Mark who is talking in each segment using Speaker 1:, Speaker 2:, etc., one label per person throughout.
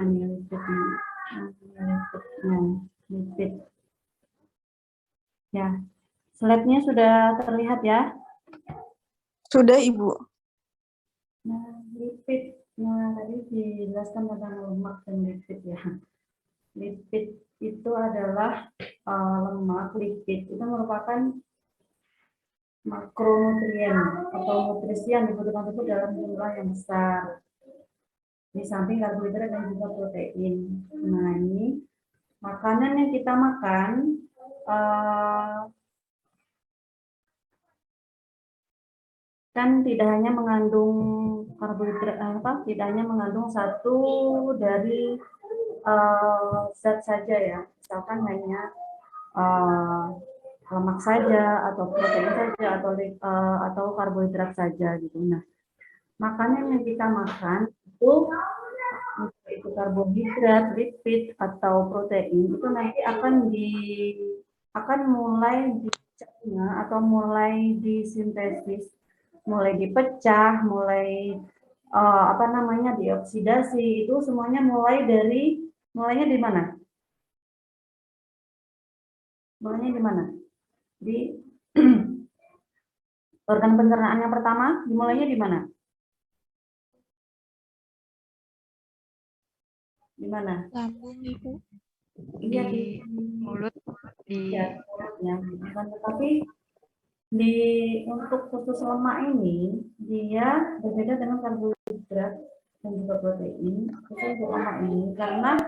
Speaker 1: nih lipidnya. Lipid. Ya, slide-nya sudah terlihat ya?
Speaker 2: Sudah, Ibu.
Speaker 1: Nah, lipid. Nah, tadi dijelaskan tentang lemak dan lipid ya. Lipid itu adalah lemak. Lipid itu merupakan makronutrien atau nutrisi yang dibutuhkan tubuh dalam jumlah yang besar. Di samping karbohidrat dan juga protein. Nah, ini makanan yang kita makan kan tidak hanya mengandung karbohidrat, tidak hanya mengandung satu dari zat saja ya, misalkan hanya lemak saja atau protein saja atau karbohidrat saja gitu. Nah, makanan yang kita makan itu karbohidrat, lipid atau protein itu nanti akan mulai dicerna atau mulai disintesis, mulai dipecah, mulai dioksidasi, itu semuanya mulainya di mana? Mulainya di mana? Di organ pencernaan yang pertama, dimulainya di mana? Di mana?
Speaker 3: Lambung, Ibu.
Speaker 1: Iya,
Speaker 3: Di mulut, di
Speaker 1: ya, mulutnya. Tetapi untuk khusus lemak ini dia berbeda dengan karbohidrat dan juga protein. Khusus untuk lemak ini karena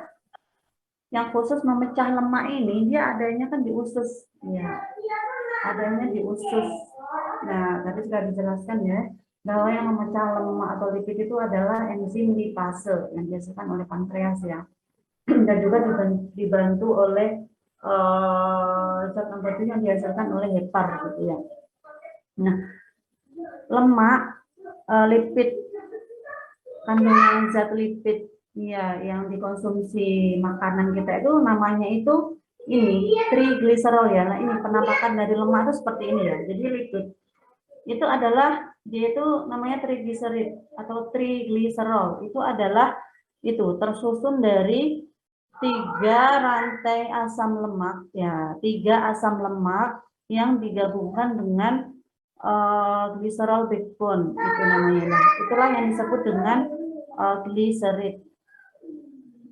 Speaker 1: yang khusus memecah lemak ini dia adanya kan di usus, ya, adanya di usus. Nah, tadi sudah dijelaskan ya bahwa yang memecah lemak atau lipid itu adalah enzim lipase yang dihasilkan oleh pankreas ya, dan juga dibantu oleh zat antigen yang dihasilkan oleh hepar gitu ya. Nah, lemak, lipid, kandungan zat lipid ya yang dikonsumsi makanan kita itu namanya itu ini trigliserol ya. Nah, ini penampakan dari lemak itu seperti ini ya. Jadi lipid itu adalah dia itu namanya trigliserid atau trigliserol. Itu adalah itu tersusun dari 3 rantai asam lemak ya, 3 asam lemak yang digabungkan dengan glycerol backbone itu namanya. Nah, itulah yang disebut dengan gliserid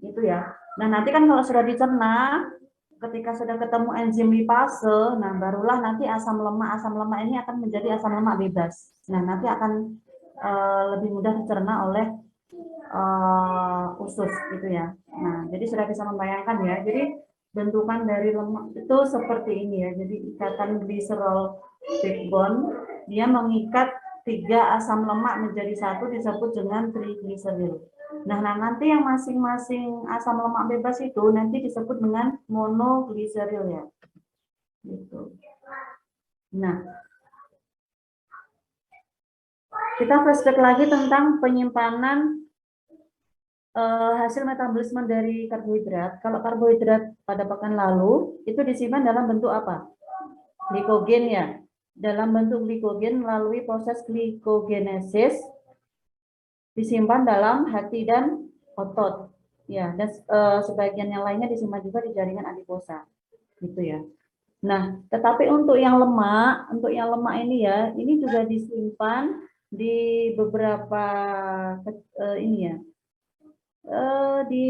Speaker 1: itu ya. Nah, nanti kan kalau sudah dicerna, ketika sudah ketemu enzim lipase, nah barulah nanti asam lemak ini akan menjadi asam lemak bebas. Nah, nanti akan lebih mudah dicerna oleh usus gitu ya. Nah, jadi sudah bisa membayangkan ya. Jadi bentukan dari lemak itu seperti ini ya. Jadi ikatan glycerol backbone dia mengikat 3 asam lemak menjadi satu disebut dengan trigliseril. Nah, nanti yang masing-masing asam lemak bebas itu nanti disebut dengan monogliseril ya. Gitu. Nah, kita flashback lagi tentang penyimpanan hasil metabolisme dari karbohidrat. Kalau karbohidrat pada pekan lalu itu disimpan dalam bentuk apa? Glikogen ya. Dalam bentuk glikogen melalui proses glikogenesis disimpan dalam hati dan otot. Ya, dan sebagian yang lainnya disimpan juga di jaringan adiposa. Gitu ya. Nah, tetapi untuk yang lemak ini ya, ini juga disimpan di beberapa ini ya. Di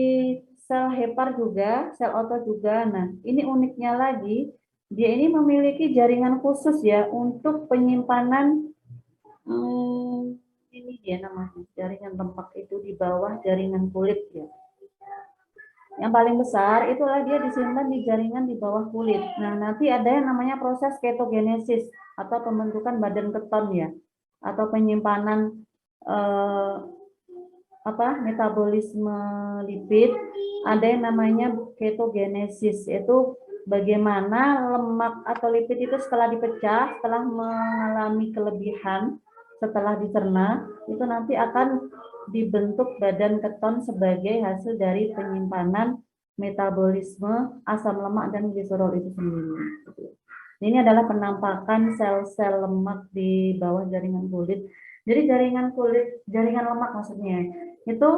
Speaker 1: sel hepar juga, sel otot juga. Nah, ini uniknya lagi, dia ini memiliki jaringan khusus ya untuk penyimpanan ini dia namanya jaringan lemak itu di bawah jaringan kulit ya. Yang paling besar itulah dia disimpan di jaringan di bawah kulit. Nah, nanti ada yang namanya proses ketogenesis atau pembentukan badan keton ya, atau penyimpanan metabolisme lipid. Ada yang namanya ketogenesis, yaitu bagaimana lemak atau lipid itu setelah dipecah, setelah mengalami kelebihan, setelah dicerna, itu nanti akan dibentuk badan keton sebagai hasil dari penyimpanan metabolisme asam lemak dan gliserol itu sendiri. Ini adalah penampakan sel-sel lemak di bawah jaringan kulit. Jadi jaringan lemak maksudnya itu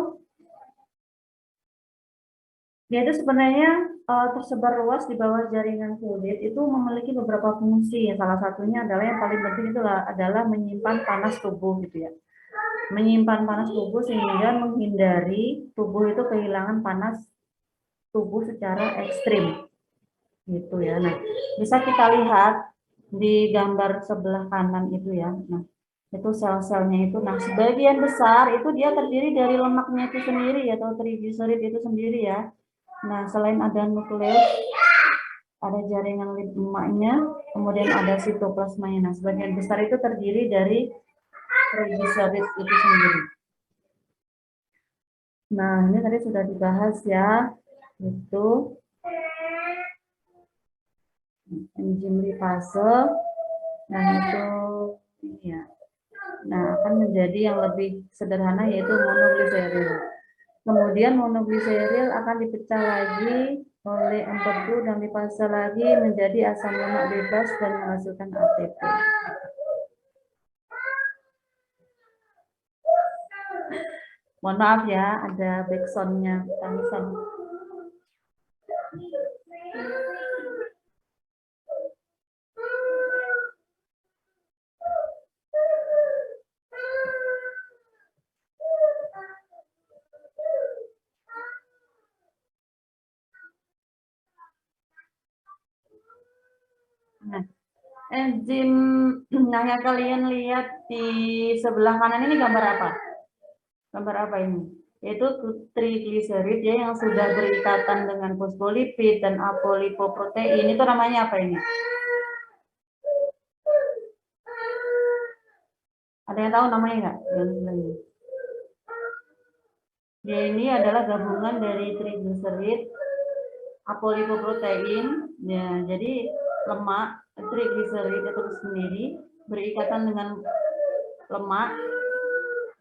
Speaker 1: Dia itu sebenarnya tersebar luas di bawah jaringan kulit itu memiliki beberapa fungsi. Salah satunya adalah yang paling penting itu adalah menyimpan panas tubuh gitu ya. Menyimpan panas tubuh sehingga menghindari tubuh itu kehilangan panas tubuh secara ekstrim gitu ya. Nah, bisa kita lihat di gambar sebelah kanan itu ya. Nah, itu sel-selnya itu. Nah, sebagian besar itu dia terdiri dari lemaknya itu sendiri atau trigliserid itu sendiri ya. Nah, selain ada nukleus, ada jaringan lemaknya, kemudian ada sitoplasmanya. Nah, sebagian besar itu terdiri dari trigliserid itu sendiri. Nah, ini tadi sudah dibahas ya. Itu enzim lipase. Nah, itu ini ya. Nah, akan menjadi yang lebih sederhana yaitu monogliseril. Kemudian monogliseril akan dipecah lagi oleh empedu dan lipase lagi menjadi asam lemak bebas dan menghasilkan ATP. Mohon maaf ya, ada backsound-nya tangisan. Nah, enzim, nah yang kalian lihat di sebelah kanan ini gambar apa? Gambar apa ini? Yaitu trigliserid ya yang sudah berikatan dengan fosfolipid dan apolipoprotein. Itu namanya apa ini? Ada yang tahu namanya nggak? Dia ini adalah gabungan dari trigliserid, apolipoprotein. Ya, jadi lemak trigliserid itu sendiri berikatan dengan lemak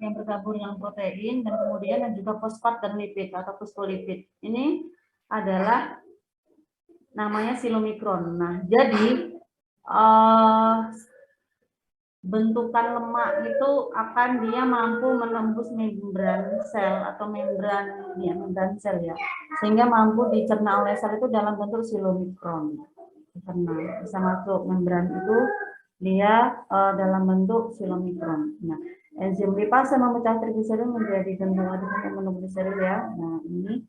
Speaker 1: yang bergabung dengan protein dan kemudian dan juga fosfat dan lipid atau fosfolipid. Ini adalah namanya silomikron. Nah, jadi bentukan lemak itu akan dia mampu menembus membran sel atau membran sel ya, sehingga mampu dicerna oleh sel itu dalam bentuk silomikron. Karena bisa masuk membran itu dia dalam bentuk silomikron. Nah, enzim lipase memecah trigliserid menjadi bentuk monogliseril ya. Nah, ini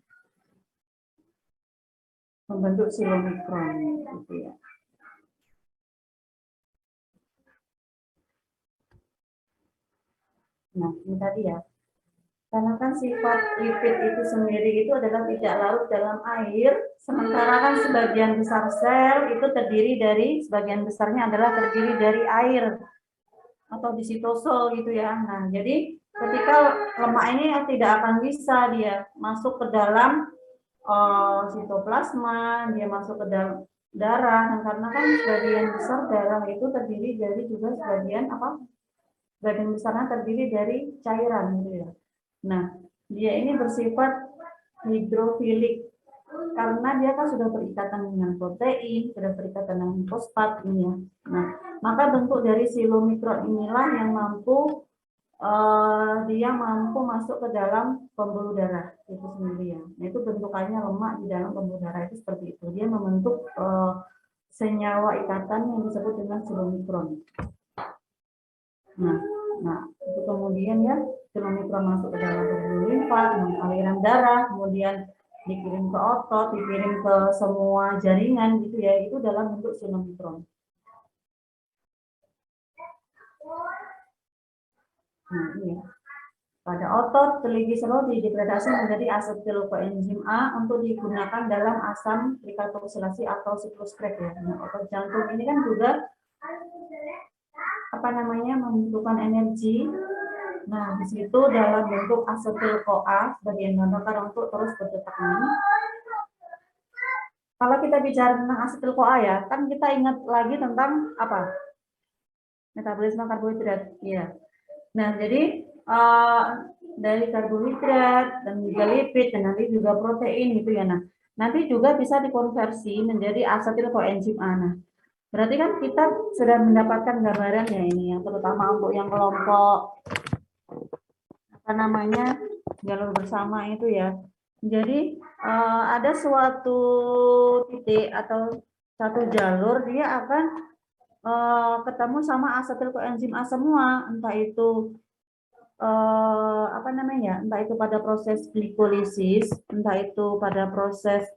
Speaker 1: membentuk silomikron gitu ya. Nah, ini tadi ya. Karena kan sifat lipid itu sendiri itu adalah tidak larut dalam air, sementara kan sebagian besar sel itu terdiri dari, sebagian besarnya adalah terdiri dari air atau di sitosol gitu ya. Nah, jadi ketika lemak ini tidak akan bisa dia masuk ke dalam sitoplasma, dia masuk ke dalam darah, dan karena kan sebagian besar darah itu terdiri dari juga sebagian besarnya terdiri dari cairan gitu ya. Nah, dia ini bersifat hidrofilik karena dia kan sudah berikatan dengan protein, sudah berikatan dengan fosfat ini ya. Nah, maka bentuk dari silomikron inilah yang mampu dia mampu masuk ke dalam pembuluh darah itu sendiri ya. Nah, itu bentukannya lemak di dalam pembuluh darah itu seperti itu. Dia membentuk senyawa ikatan yang disebut dengan silomikron. Nah, itu kemudian ya silomikron masuk ke dalam pembuluh limfa, aliran darah, kemudian dikirim ke otot, dikirim ke semua jaringan gitu ya, itu dalam bentuk silomikron. Nah, ini ya. Pada otot, trigliserol didegradasi menjadi asetil koenzim A untuk digunakan dalam asam trikarboxilasi atau siklus Krebs ya. Nah, otot jantung ini kan juga membutuhkan energi. Nah, di situ dalam bentuk asetil-CoA bagian bahan bakar untuk terus berdetak ini. Kalau kita bicara tentang asetil-CoA ya, kan kita ingat lagi tentang apa? Metabolisme karbohidrat. Ya. Nah, jadi dari karbohidrat dan juga lipid dan nanti juga protein gitu ya. Nah, nanti juga bisa dikonversi menjadi asetil koenzim A. Nah, berarti kan kita sudah mendapatkan gambaran ya ini yang terutama untuk yang kelompok jalur bersama itu ya. Jadi ada suatu titik atau satu jalur, dia akan ketemu sama asetil koenzim A semua, entah itu apa namanya, entah itu pada proses glikolisis, entah itu pada proses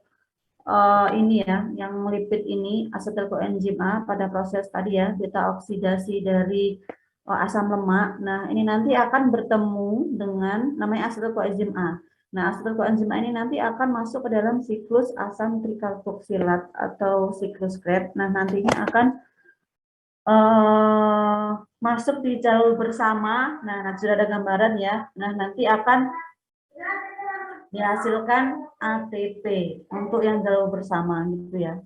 Speaker 1: ini ya, yang lipid ini asetil koenzim A pada proses tadi ya, beta oksidasi dari asam lemak. Nah, ini nanti akan bertemu dengan namanya asetil koenzim A. Nah, asetil koenzim A ini nanti akan masuk ke dalam siklus asam trikarboksilat atau siklus Krebs. Nah, nantinya akan masuk di jalur bersama. Nah, sudah ada gambaran ya. Nah, nanti akan dihasilkan ATP untuk yang jalur bersama gitu ya.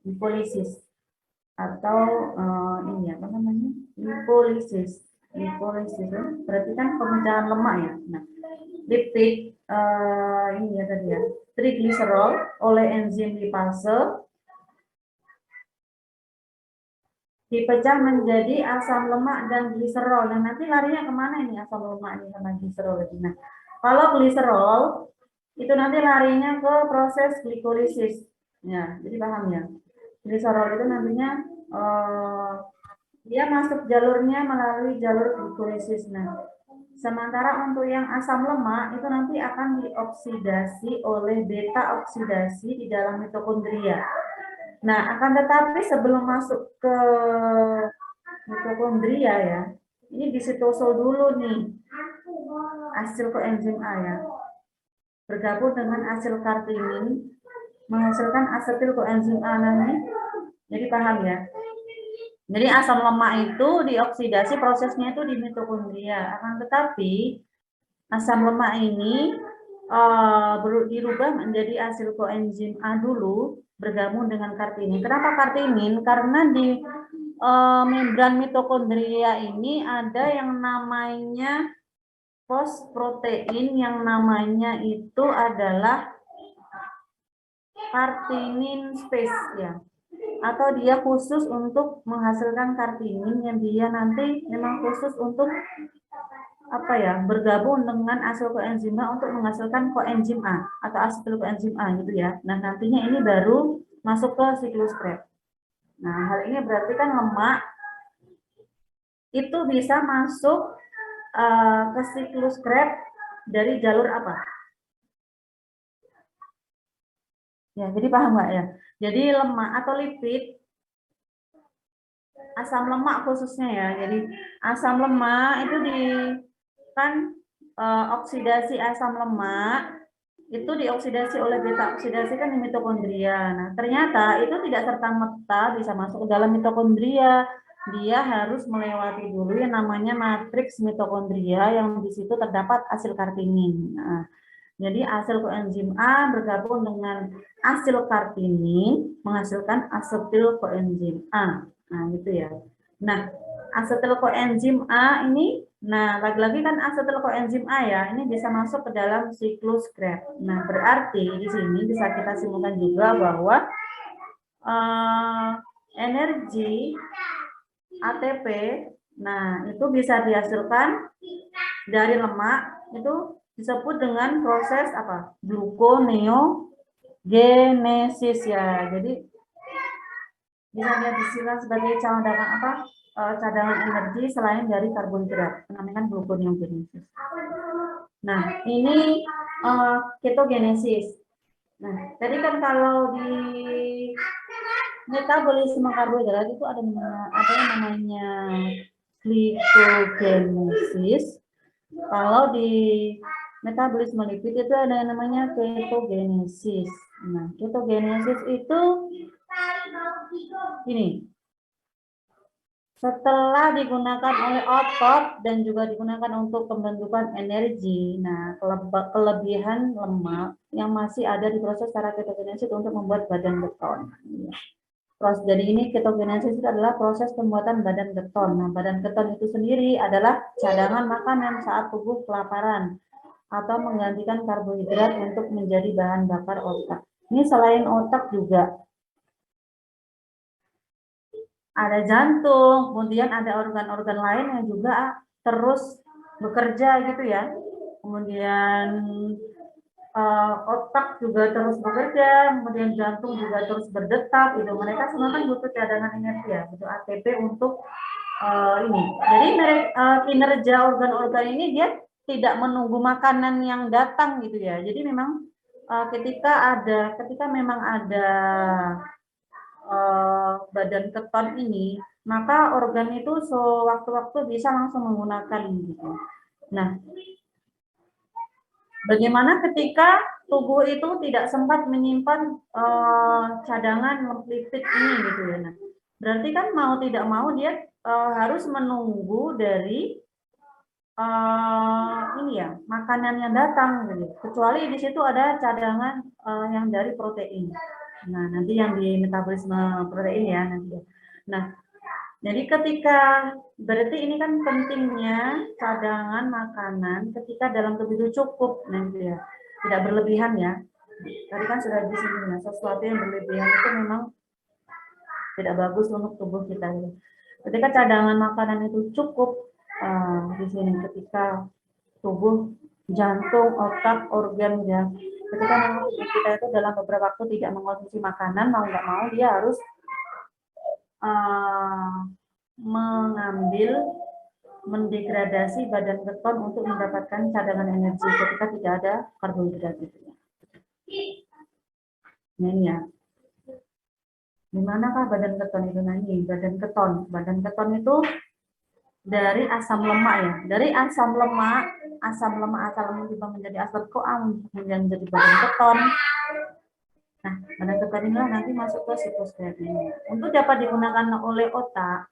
Speaker 1: Lipolisis atau ini apa namanya? Lipolisis. Lipolisis ya. Berarti kan pemecahan lemak ya. Nah, lipid ini ya tadi ya. Trigliserol oleh enzim lipase dipecah menjadi asam lemak dan gliserol. Nah, nanti larinya kemana ini asam lemak ini sama gliserol? Nah, kalau gliserol itu nanti larinya ke proses glikolisis. Ya, jadi paham ya. Gliserol itu nantinya dia masuk jalurnya melalui jalur glikolisis. Nah, sementara untuk yang asam lemak itu nanti akan dioksidasi oleh beta oksidasi di dalam mitokondria. Nah, akan tetapi sebelum masuk ke mitokondria ya, ini di sitosol dulu nih, asil koenzim A ya, bergabung dengan asil kartinin, menghasilkan asetil koenzim A nanti. Jadi paham ya? Jadi asam lemak itu dioksidasi prosesnya itu di mitokondria, akan tetapi asam lemak ini dirubah menjadi asil koenzim A dulu, bergabung dengan kartinin. Kenapa kartinin? Karena di membran mitokondria ini ada yang namanya fosprotein, yang namanya itu adalah kartinin space ya, atau dia khusus untuk menghasilkan kartinin, yang dia nanti memang khusus untuk apa ya, bergabung dengan asil koenzim A untuk menghasilkan koenzim A atau asetil koenzim A gitu ya. Nah, nantinya ini baru masuk ke siklus Krebs. Nah, hal ini berarti kan lemak itu bisa masuk ke siklus Krebs dari jalur apa? Ya, jadi paham nggak ya? Jadi lemak atau lipid, asam lemak khususnya ya. Jadi asam lemak itu kan oksidasi asam lemak itu dioksidasi oleh beta oksidasi kan di mitokondria. Nah, ternyata itu tidak serta-merta bisa masuk ke dalam mitokondria. Dia harus melewati dulu yang namanya matriks mitokondria, yang di situ terdapat asil kartinin. Nah, jadi asil koenzim A bergabung dengan asil kartinin menghasilkan asetil koenzim A. Nah, gitu ya. Nah, asetil koenzim A ini, nah lagi-lagi kan asetil koenzim A ya, ini bisa masuk ke dalam siklus Krebs. Nah, berarti di sini bisa kita simpulkan juga bahwa energi ATP, nah itu bisa dihasilkan dari lemak, itu disebut dengan proses apa? Gluconeogenesis ya. Jadi bisa diartikan sebagai cadangan apa? Cadangan energi selain dari karbohidrat, namanya gluconeogenesis. Nah, ini ketogenesis. Nah, tadi kan kalau di metabolisme karbohidrat itu ada yang namanya glikogenesis. Kalau di metabolisme lipid itu ada yang namanya ketogenesis. Nah, ketogenesis itu ini. Setelah digunakan oleh otot dan juga digunakan untuk pembentukan energi, nah kelebihan lemak yang masih ada di proses secara ketogenesis untuk membuat badan keton. Jadi ini ketogenesis itu adalah proses pembuatan badan keton. Nah, badan keton itu sendiri adalah cadangan makanan saat tubuh kelaparan atau menggantikan karbohidrat untuk menjadi bahan bakar otak. Ini selain otak juga ada jantung, kemudian ada organ-organ lain yang juga terus bekerja gitu ya, kemudian otak juga terus bekerja, kemudian jantung juga terus berdetak. Itu mereka semua kan butuh cadangan energi ya, butuh ATP untuk ini. Jadi kinerja organ-organ ini dia tidak menunggu makanan yang datang gitu ya. Jadi memang ketika memang ada badan keton ini, maka organ itu sewaktu-waktu bisa langsung menggunakan gitu. Nah, bagaimana ketika tubuh itu tidak sempat menyimpan cadangan lipid ini gitu ya. Nah, berarti kan mau tidak mau dia harus menunggu dari ini ya makanan yang datang gitu. Kecuali di situ ada cadangan yang dari protein. Nah, nanti yang di metabolisme protein ya nanti. Nah, jadi berarti ini kan pentingnya cadangan makanan ketika dalam tubuh itu cukup, nanti ya, tidak berlebihan ya. Tadi kan sudah di sini ya, sesuatu yang berlebihan itu memang tidak bagus untuk tubuh kita. Ya. Ketika cadangan makanan itu cukup di sini, ketika tubuh, jantung, otak, organ ya, ketika memang tubuh kita itu dalam beberapa waktu tidak mengonsumsi makanan, mau nggak mau dia harus mendegradasi badan keton untuk mendapatkan cadangan energi ketika tidak ada karbohidrat itu. Nah, ini ya. Dimanakah badan keton itu nanti? Badan keton itu dari asam lemak ya. Dari asam lemak juga menjadi asam CoA menjadi badan keton. Nah, badan keton inilah nanti masuk ke siklus Krebs. Untuk dapat digunakan oleh otak,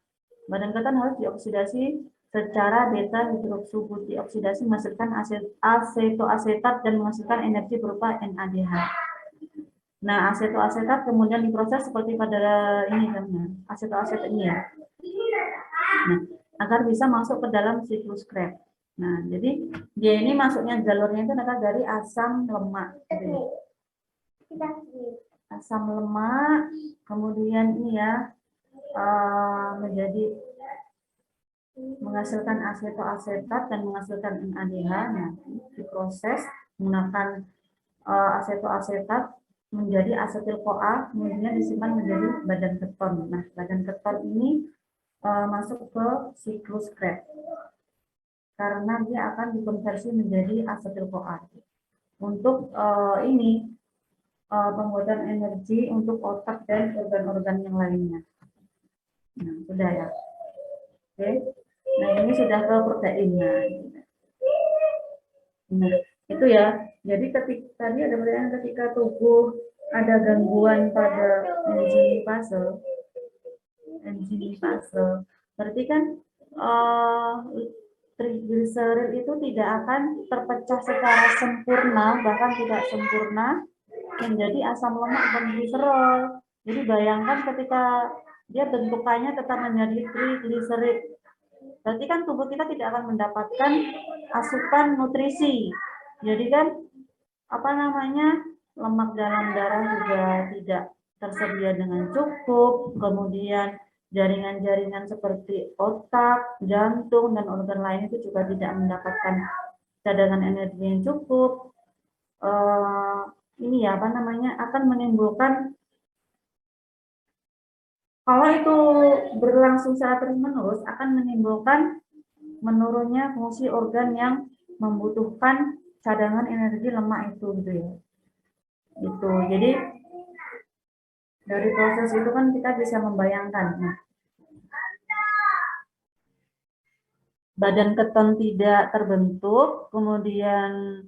Speaker 1: badan keton harus dioksidasi secara beta hidroksubut, dioksidasi menghasilkan asetoasetat dan menghasilkan energi berupa NADH. Nah, asetoasetat kemudian diproses seperti pada ini kan, asetoasetat ini ya. Nah, agar bisa masuk ke dalam siklus Krebs. Nah, jadi dia ini masuknya jalurnya itu adalah dari asam lemak. Gitu. Asam lemak, kemudian ini ya menjadi menghasilkan asetoasetat dan menghasilkan NADH. Nah, diproses menggunakan asetoasetat menjadi asetil CoA, kemudian disimpan menjadi badan keton. Nah, badan keton ini masuk ke siklus Krebs karena dia akan dikonversi menjadi asetil CoA untuk pembuatan energi untuk otak dan organ-organ yang lainnya. Nah, sudah ya. Oke. Nah, ini sudah ke protein. Nah, itu ya. Jadi tadi ada pertanyaan ketika tubuh ada gangguan pada enzim fase, berarti kan trigliserid itu tidak akan terpecah secara sempurna, bahkan tidak sempurna menjadi asam lemak dan gliserol. Jadi bayangkan ketika dia bentukannya tetap menjadi trigliserid, berarti kan tubuh kita tidak akan mendapatkan asupan nutrisi. Jadi kan lemak dalam darah juga tidak tersedia dengan cukup, kemudian jaringan-jaringan seperti otak, jantung, dan organ lain itu juga tidak mendapatkan cadangan energi yang cukup. Ini ya akan menimbulkan, kalau itu berlangsung secara terus-menerus, akan menimbulkan menurunnya fungsi organ yang membutuhkan cadangan energi lemak itu gitu ya. Gitu. Jadi dari proses itu kan kita bisa membayangkan. Nah, badan keton tidak terbentuk, kemudian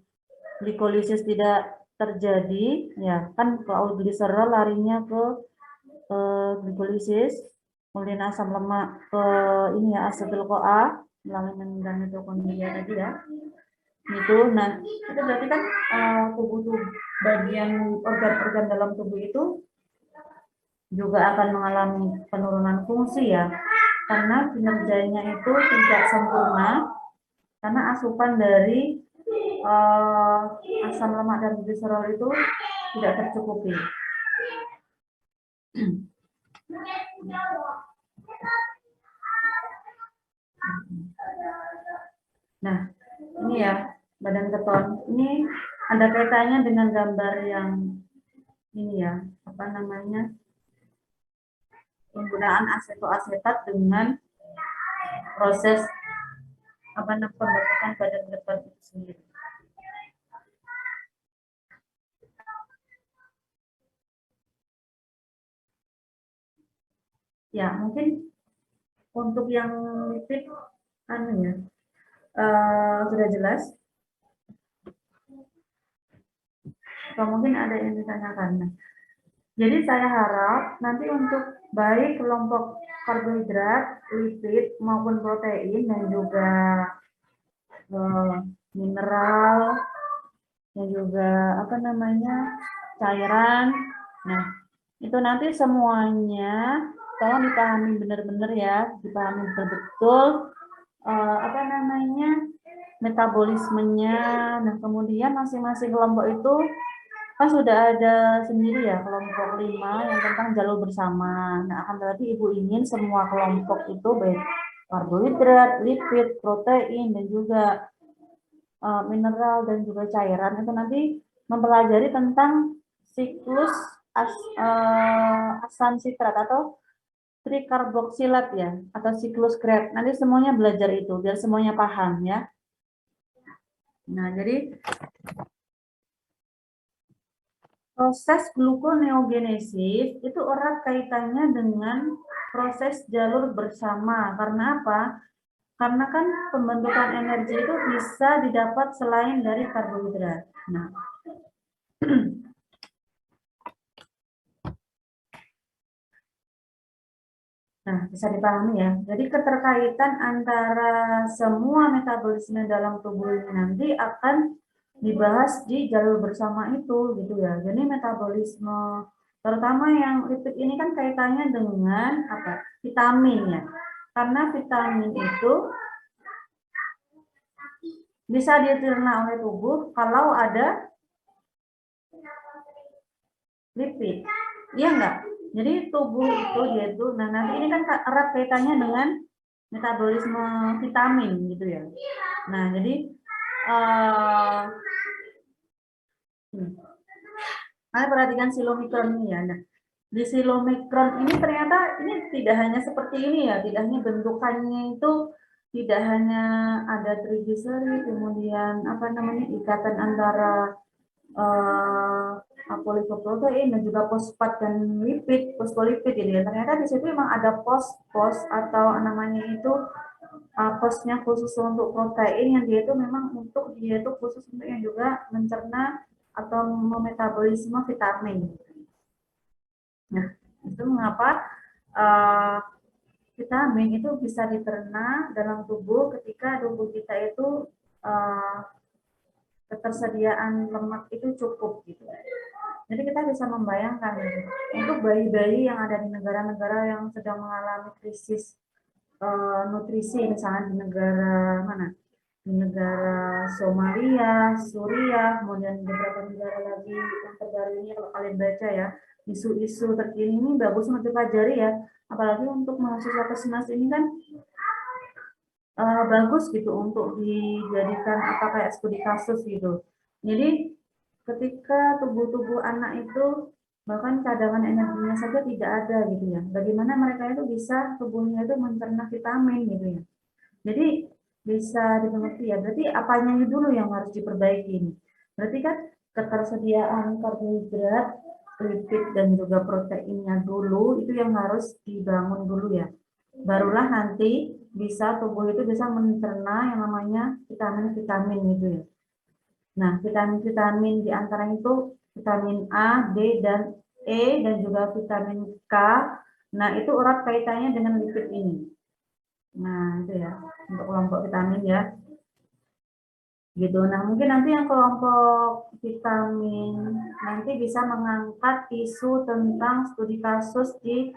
Speaker 1: glikolisis tidak terjadi, ya kan kalau gliserol larinya ke glikolisis, kemudian asam lemak ke ini ya asetil CoA melalui dan mitokondria tadi ya. Itu, nah itu berarti kan tubuh bagian organ-organ dalam tubuh itu juga akan mengalami penurunan fungsi ya, karena kinerjanya itu tidak sempurna karena asupan dari asam lemak dan gliserol itu tidak tercukupi. Nah, ini ya badan keton. Ini ada kaitannya dengan gambar yang ini ya, apa namanya, penggunaan asetoasetat dengan proses apa namanya pembentukan badan keton itu sendiri. Ya, mungkin untuk yang lipid sudah jelas. Atau mungkin ada yang ditanyakan. Nah, jadi saya harap nanti untuk baik kelompok karbohidrat, lipid maupun protein dan juga mineral dan juga apa namanya cairan. Nah, itu nanti semuanya tolong dipahami benar-benar ya, dipahami betul-betul apa namanya metabolismenya. Nah, kemudian masing-masing kelompok itu kan sudah ada sendiri ya kelompok 5 yang tentang jalur bersama. Nah, akan tetapi Ibu ingin semua kelompok itu baik karbohidrat, lipid, protein, dan juga mineral dan juga cairan itu nanti mempelajari tentang siklus asam sitrat atau trikarboksilat ya, atau siklus Krebs. Nanti semuanya belajar itu biar semuanya paham ya. Nah, jadi proses gluconeogenesis itu erat kaitannya dengan proses jalur bersama. Karena apa? Karena kan pembentukan energi itu bisa didapat selain dari karbohidrat. Nah, bisa dipahami ya. Jadi keterkaitan antara semua metabolisme dalam tubuh ini nanti akan dibahas di jalur bersama itu gitu ya. Jadi metabolisme terutama yang lipid ini kan kaitannya dengan apa? Vitamin ya. Karena vitamin itu bisa dicerna oleh tubuh kalau ada lipid. Iya enggak? Jadi tubuh itu yaitu nah nanti ini kan erat kaitannya dengan metabolisme vitamin gitu ya. Nah, jadi kalian perhatikan silomikron ini ya. Nah, di silomikron ini ternyata ini tidak hanya seperti ini ya, tidak hanya bentukannya itu tidak hanya ada trigliserid, kemudian apa namanya ikatan antara apolipoprotein dan juga fosfat dan lipid, fosfolipid gitu ya. Ternyata di situ memang ada pos atau namanya itu posnya khusus untuk protein yang dia itu memang untuk dia itu khusus untuk yang juga mencerna atau memetabolisme vitamin. Nah, itu mengapa vitamin itu bisa diterna dalam tubuh ketika tubuh kita itu ketersediaan lemak itu cukup gitu. Jadi kita bisa membayangkan untuk bayi-bayi yang ada di negara-negara yang sedang mengalami krisis nutrisi, misalnya di negara mana? Di negara Somalia, Suriah, kemudian beberapa negara lagi yang terbaru ini kalau kalian baca ya, isu-isu terkini ini bagus untuk dipelajari ya, apalagi untuk mahasiswa kesmas ini kan bagus gitu untuk dijadikan apa kayak studi kasus gitu. Jadi ketika tubuh-tubuh anak itu bahkan cadangan energinya saja tidak ada gitu ya. Bagaimana mereka itu bisa tubuhnya itu mencerna vitamin gitu ya. Jadi bisa dimengerti ya. Berarti apanya dulu yang harus diperbaiki? Berarti kan ketersediaan karbohidrat, lipid dan juga proteinnya dulu itu yang harus dibangun dulu ya. Barulah nanti bisa tubuh itu bisa mencerna yang namanya vitamin-vitamin gitu ya. Nah, vitamin-vitamin di antara itu vitamin A, D, dan E, dan juga vitamin K. Nah, itu erat kaitannya dengan lipid ini. Nah, itu ya, untuk kelompok vitamin ya. Gitu. Nah, mungkin nanti yang kelompok vitamin nanti bisa mengangkat isu tentang studi kasus di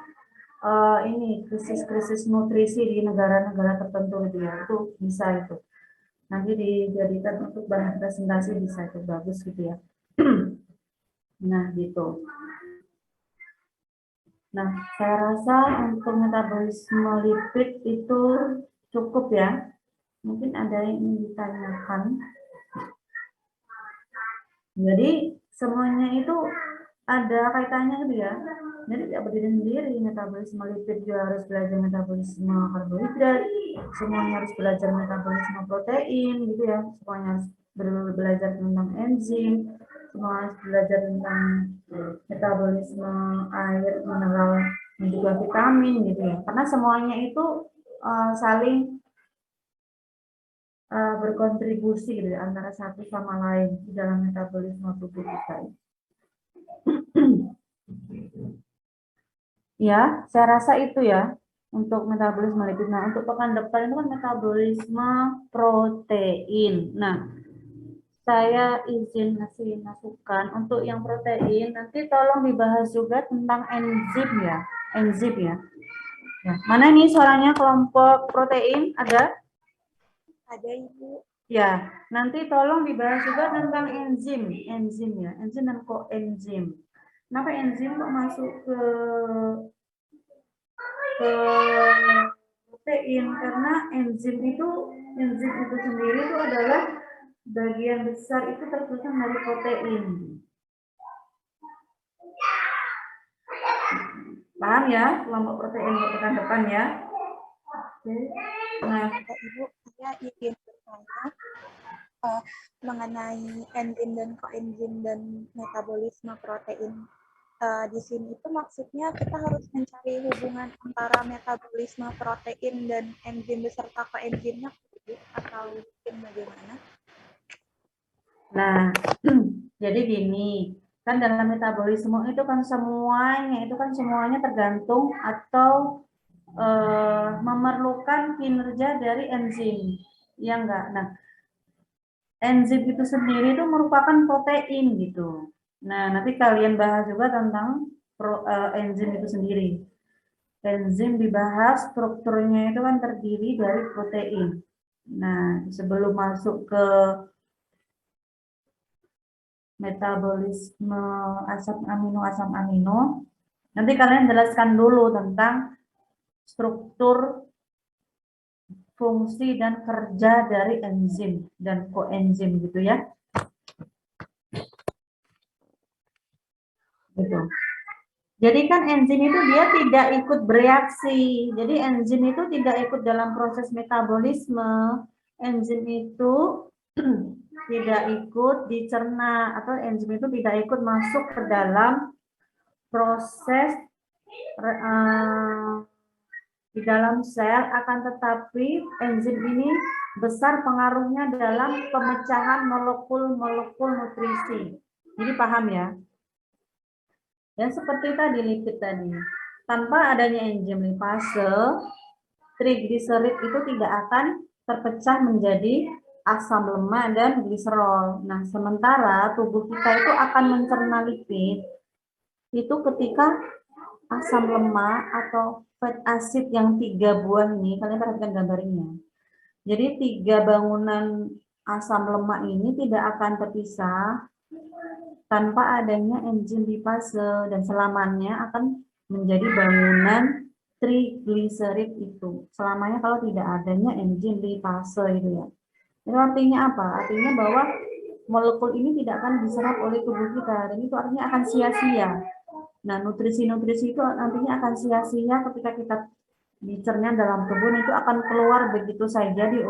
Speaker 1: ini krisis-krisis nutrisi di negara-negara tertentu gitu ya. Itu bisa itu. Nanti dijadikan untuk bahan presentasi bisa itu bagus gitu ya. Nah, gitu. Nah, saya rasa untuk metabolisme lipid itu cukup ya. Mungkin ada yang ingin ditanyakan. Jadi semuanya itu ada kaitannya gitu ya. Jadi tidak berdiri sendiri, metabolisme lipid juga harus belajar metabolisme karbohidrat, semuanya harus belajar metabolisme protein gitu ya, semuanya harus belajar tentang enzim, semua harus belajar tentang metabolisme air, mineral, dan juga vitamin gitu ya. Karena semuanya itu saling berkontribusi gitu ya, antara satu sama lain di dalam metabolisme tubuh kita. Ya, saya rasa itu ya untuk metabolisme lipid. Nah, untuk pekan depan itu kan metabolisme protein. Nah, saya izin ngasih masukan untuk yang protein. Nanti tolong dibahas juga tentang enzim ya, enzim ya. Ya, mana nih suaranya kelompok protein? Ada?
Speaker 2: Ada Ibu.
Speaker 1: Ya, nanti tolong dibahas juga tentang enzim, enzim ya, enzim dan koenzim. Kenapa enzim kok masuk ke protein? Karena enzim itu sendiri itu adalah bagian besar itu tersusun dari protein. Paham ya kelompok protein untuk pekan depan ya? Oke. Nah,
Speaker 2: Ibu, saya izin bertanya mengenai enzim dan koenzim dan metabolisme protein. Di sini itu maksudnya kita harus mencari hubungan antara metabolisme protein dan enzim beserta koenzimnya atau mungkin bagaimana?
Speaker 1: Nah, jadi gini, kan dalam metabolisme itu kan semuanya tergantung atau memerlukan kinerja dari enzim, ya enggak? Nah, enzim itu sendiri itu merupakan protein gitu. Nah, nanti kalian bahas juga tentang enzim itu sendiri. Enzim dibahas, strukturnya itu kan terdiri dari protein. Nah, sebelum masuk ke metabolisme asam amino, nanti kalian jelaskan dulu tentang struktur, fungsi, dan kerja dari enzim dan koenzim gitu ya. Gitu. Jadi kan enzim itu dia tidak ikut bereaksi. Jadi enzim itu tidak ikut dalam proses metabolisme. Enzim itu tidak ikut dicerna atau enzim itu tidak ikut masuk ke dalam proses di dalam sel, akan tetapi enzim ini besar pengaruhnya dalam pemecahan molekul-molekul nutrisi. Jadi paham ya? Dan seperti tadi lipid tadi, tanpa adanya enzim lipase, trigliserid itu tidak akan terpecah menjadi asam lemak dan gliserol. Nah, sementara tubuh kita itu akan mencerna lipid itu ketika asam lemak atau fat acid yang 3 buah ini, kalian perhatikan gambarnya. Jadi 3 bangunan asam lemak ini tidak akan terpisah tanpa adanya enzim lipase dan selamanya akan menjadi bangunan trigliserid itu. Selamanya kalau tidak adanya enzim lipase gitu ya. Itu artinya apa? Artinya bahwa molekul ini tidak akan diserap oleh tubuh kita dan itu artinya akan sia-sia. Nah, nutrisi-nutrisi itu nantinya akan sia-sia ketika kita dicerna dalam tubuh, itu akan keluar begitu saja di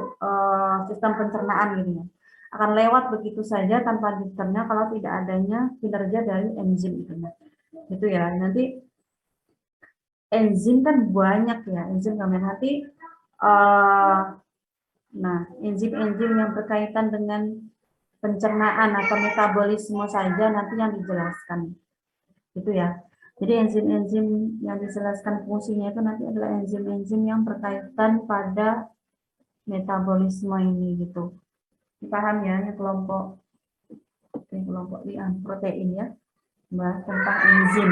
Speaker 1: sistem pencernaan gitu ya. Akan lewat begitu saja tanpa dicerna kalau tidak adanya kinerja dari enzim itu. Gitu ya. Nanti enzim kan banyak ya, enzim kalian nanti nah, enzim-enzim yang berkaitan dengan pencernaan atau metabolisme saja nanti yang dijelaskan. Gitu ya. Jadi enzim-enzim yang dijelaskan fungsinya itu nanti adalah enzim-enzim yang berkaitan pada metabolisme ini gitu. Dipaham ya, ini kelompok protein ya, bahas tentang enzim.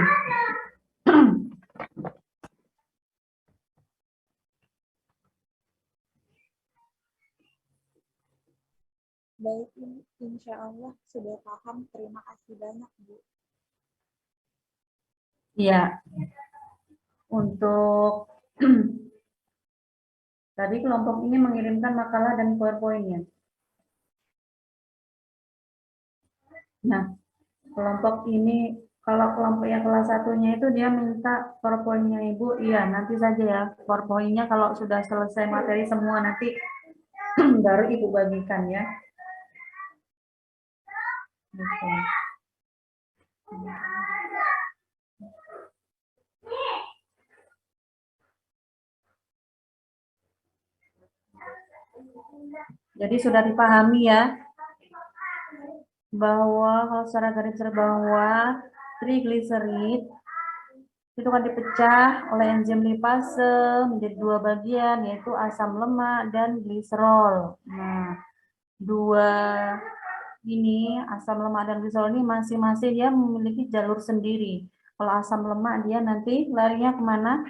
Speaker 2: Baik, insya Allah sudah paham. Terima kasih banyak, Bu.
Speaker 1: Iya, untuk tadi kelompok ini mengirimkan makalah dan PowerPoint-nya. Nah, kelompok ini, kalau kelompok yang kelas satunya itu dia minta PowerPoint-nya Ibu, iya nanti saja ya. PowerPoint-nya kalau sudah selesai materi semua nanti baru Ibu bagikan ya. Gitu. Jadi sudah dipahami ya, bahwa kalau secara garis besar bahwa trigliserid itu kan dipecah oleh enzim lipase menjadi dua bagian, yaitu asam lemak dan gliserol. Nah, dua ini asam lemak dan gliserol ini masing-masing dia memiliki jalur sendiri. Kalau asam lemak dia nanti larinya kemana?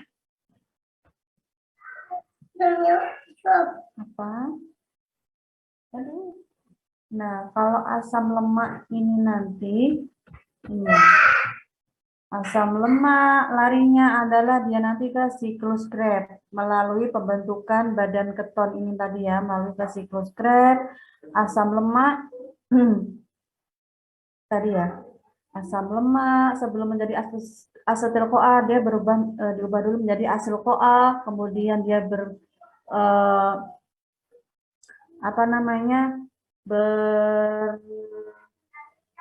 Speaker 1: Apa? Nah, kalau asam lemak ini nanti, ini asam lemak larinya adalah dia nanti ke siklus Krebs melalui pembentukan badan keton ini tadi ya, melalui ke siklus Krebs. Asam lemak tadi ya, asam lemak sebelum menjadi asetil CoA dia diubah dulu menjadi asil CoA, kemudian dia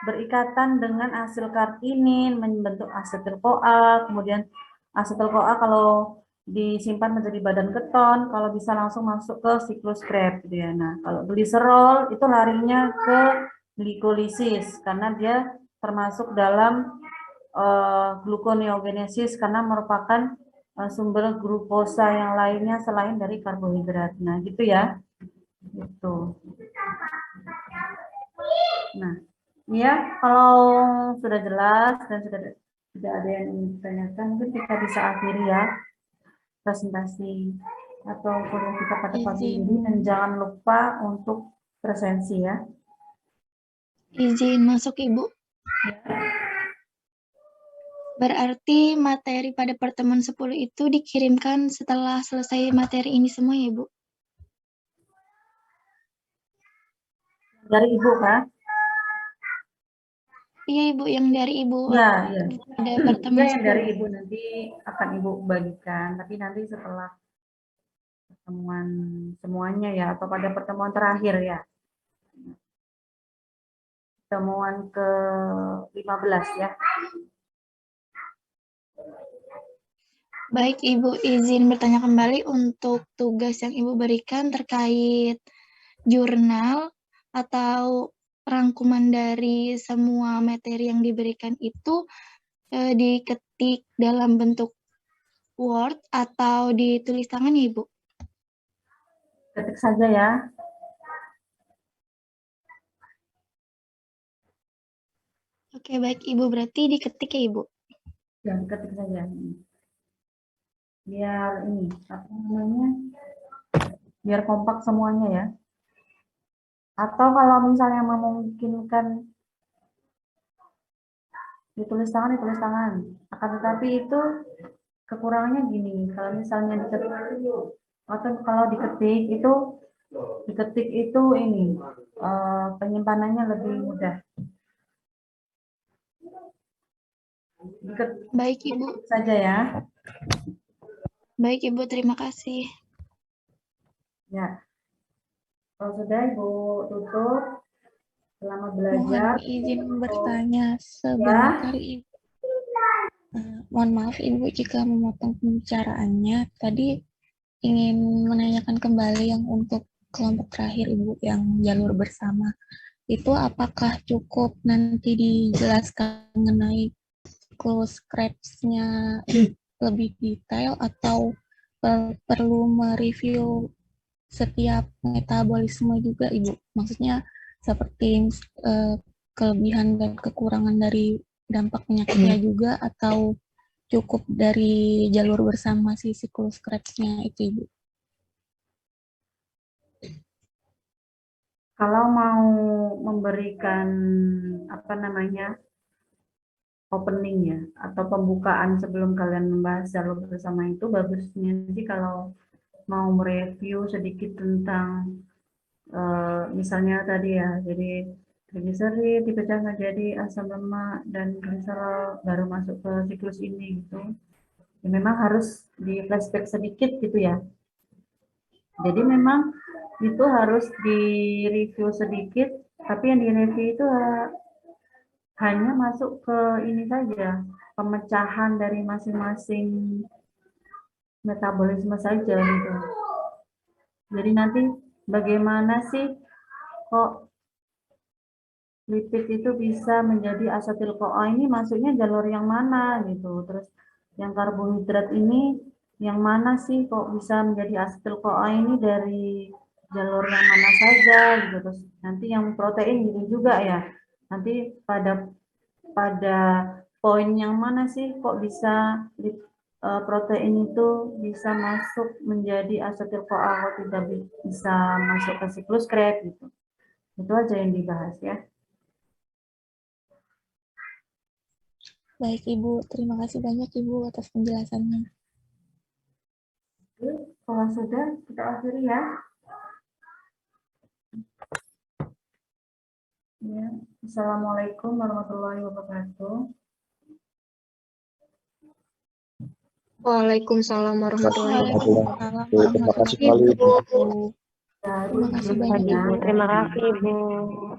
Speaker 1: berikatan dengan asil kartinin membentuk asetil CoA, kemudian asetil CoA kalau disimpan menjadi badan keton, kalau bisa langsung masuk ke siklus Krebs gitu ya. Nah, kalau gliserol itu larinya ke glikolisis karena dia termasuk dalam gluconeogenesis karena merupakan sumber glukosa yang lainnya selain dari karbohidrat. Nah, gitu ya. Gitu. Nah, ya, kalau sudah jelas dan sudah tidak ada yang ingin ditanyakan, mungkin kita bisa akhiri ya presentasi atau kuliah kita pada pagi ini, dan jangan lupa untuk presensi ya.
Speaker 4: Izin masuk Ibu. Berarti materi pada pertemuan 10 itu dikirimkan setelah selesai materi ini semua ya Ibu?
Speaker 1: Dari Ibu kan?
Speaker 4: Iya Ibu, yang dari Ibu.
Speaker 1: Ya, iya.
Speaker 4: Ada pertemuan
Speaker 1: Ya, yang dari
Speaker 4: 10.
Speaker 1: Ibu nanti akan Ibu bagikan, tapi nanti setelah pertemuan semuanya ya, atau pada pertemuan terakhir ya. Pertemuan ke-15 ya.
Speaker 4: Baik Ibu, izin bertanya kembali untuk tugas yang Ibu berikan terkait jurnal atau rangkuman dari semua materi yang diberikan itu diketik dalam bentuk Word atau ditulis tangan ya Ibu?
Speaker 1: Ketik saja ya.
Speaker 4: Oke, baik Ibu, berarti diketik ya Ibu?
Speaker 1: Ya, ketik saja. Biar ini, apa namanya, biar kompak semuanya ya. Atau kalau misalnya memungkinkan ditulis tangan. Akan tetapi itu kekurangannya gini, kalau misalnya diketik, atau kalau diketik itu ini, penyimpanannya lebih mudah.
Speaker 4: Baik Ibu.
Speaker 1: Saja ya.
Speaker 4: Baik Ibu, terima kasih.
Speaker 1: Ya. Kalau sudah Ibu tutup, selamat belajar.
Speaker 3: Mohon izin bertanya sebentar
Speaker 1: Ya.
Speaker 3: Ibu. Mohon maaf Ibu jika memotong pembicaraannya. Tadi ingin menanyakan kembali yang untuk kelompok terakhir Ibu yang jalur bersama. Itu apakah cukup nanti dijelaskan mengenai close Krebs-nya lebih detail atau perlu mereview setiap metabolisme juga Ibu? Maksudnya seperti kelebihan dan kekurangan dari dampak penyakitnya juga, atau cukup dari jalur bersama si siklus Krebs-nya itu Ibu?
Speaker 1: Kalau mau memberikan opening ya, atau pembukaan sebelum kalian membahas jalur bersama, itu bagusnya sih kalau mau mereview sedikit tentang misalnya tadi ya, jadi Gliserid dipecah menjadi asam lemak dan gliserol baru masuk ke siklus ini gitu. Ya, memang harus di flashback sedikit gitu ya. Jadi memang itu harus di-review sedikit, tapi yang di-review itu hanya masuk ke ini saja, pemecahan dari masing-masing metabolisme saja gitu. Jadi nanti bagaimana sih kok lipid itu bisa menjadi asetil-CoA ini masuknya jalur yang mana gitu. Terus yang karbohidrat ini yang mana sih kok bisa menjadi asetil-CoA ini dari jalur yang mana saja gitu. Terus nanti yang protein gitu juga ya. Nanti pada poin yang mana sih kok bisa protein itu bisa masuk menjadi asetil-CoA kok tidak bisa masuk ke siklus Krebs gitu. Itu aja yang dibahas ya.
Speaker 3: Baik Ibu, terima kasih banyak Ibu atas penjelasannya.
Speaker 1: Oke, kalau sudah kita akhiri ya. Ya, Assalamualaikum warahmatullahi wabarakatuh.
Speaker 4: Waalaikumsalam warahmatullahi wabarakatuh.
Speaker 3: Waalaikumsalam
Speaker 5: Terima kasih
Speaker 3: warahmatullahi
Speaker 5: sekali.
Speaker 3: wabarakatuh.
Speaker 1: Ya,
Speaker 3: Terima kasih banyak
Speaker 1: ya.
Speaker 3: Ibu.
Speaker 6: Terima kasih, Bu.